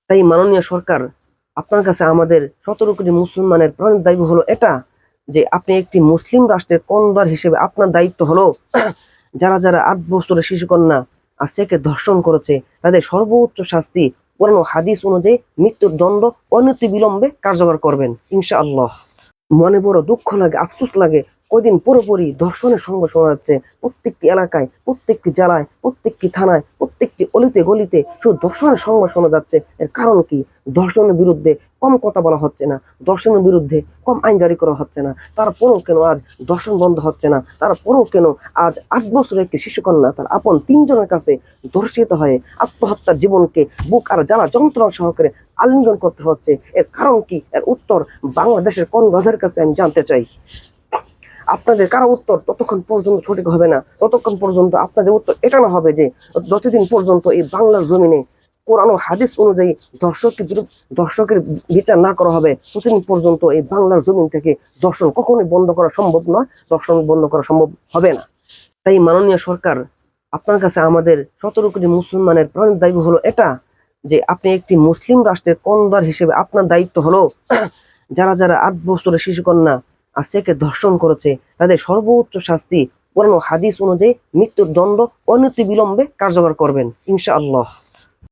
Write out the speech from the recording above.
তাই মাননীয় সরকার, আপনার কাছে আমাদের 17 কোটি মুসলমানের প্রাণের দাবি হলো এটা যে আপনি একটি মুসলিম রাষ্ট্রের কর্ণধার হিসেবে আপনার দায়িত্ব হলো যারা যারা 8 বছরের শিশুকন্যা আসিয়াকে ধর্ষণ করেছে তাদের সর্বোচ্চ শাস্তি পুরানো হাদিস অনুযায়ী মৃত্যুর দণ্ড অনতিবিলম্বে কার্যকর করবেন ইনশাআল্লাহ। মনে বড় দুঃখ লাগে, আফসোস লাগে, কয়দিন পুরোপুরি ধর্ষণের সঙ্গ শোনা যাচ্ছে প্রত্যেকটি এলাকায়, প্রত্যেকটি জেলায়, প্রত্যেকটি থানায়, প্রত্যেকটি অলিতে গলিতে শুধু ধর্ষণের সঙ্গ শোনা যাচ্ছে। এর কারণ কি? ধর্ষণের বিরুদ্ধে কম কথা বলা হচ্ছে না, ধর্ষণের বিরুদ্ধে কম আইন জারি করা হচ্ছে না। তারপরেও কেন আজ ধর্ষণ বন্ধ হচ্ছে না? তারপরেও কেন আজ 8 বছরের একটি শিশুকন্যা তার আপন 3 জনের কাছে ধর্ষিত হয়ে আত্মহত্যার জীবনকে বুক আর জ্বালা যন্ত্রণা সহকারে আলিঙ্গন করতে হচ্ছে? এর কারণ কি? এর উত্তর বাংলাদেশের কোন গাধার কাছে আমি জানতে চাই। আপনাদের কারো উত্তর ততক্ষণ পর্যন্ত সঠিক হবে না, ততক্ষণ পর্যন্ত আপনাদের উত্তর এটা না হবে যে যতদিন পর্যন্ত এই বাংলার জমিনে কোরআন ও হাদিস অনুযায়ী দর্শকের বিচার না করা হবে, ততদিন পর্যন্ত এই বাংলার জমিন থেকে দর্শন কখনোই বন্ধ করা সম্ভব নয়, দর্শন বন্ধ করা সম্ভব হবে না। তাই মাননীয় সরকার, আপনার কাছে আমাদের 17 কোটি মুসলমানের প্রাণের দাবি হলো এটা যে আপনি একটি মুসলিম রাষ্ট্রের কর্ণধার হিসেবে আপনার দায়িত্ব হলো যারা যারা 8 বছরের শিশুকন্যা আসিয়াকে ধর্ষণ করেছে তাদের সর্বোচ্চ শাস্তি পুরানো হাদিস অনুযায়ী মৃত্যুর দণ্ড অনতিবিলম্বে কার্যকর করবেন ইনশাআল্লাহ।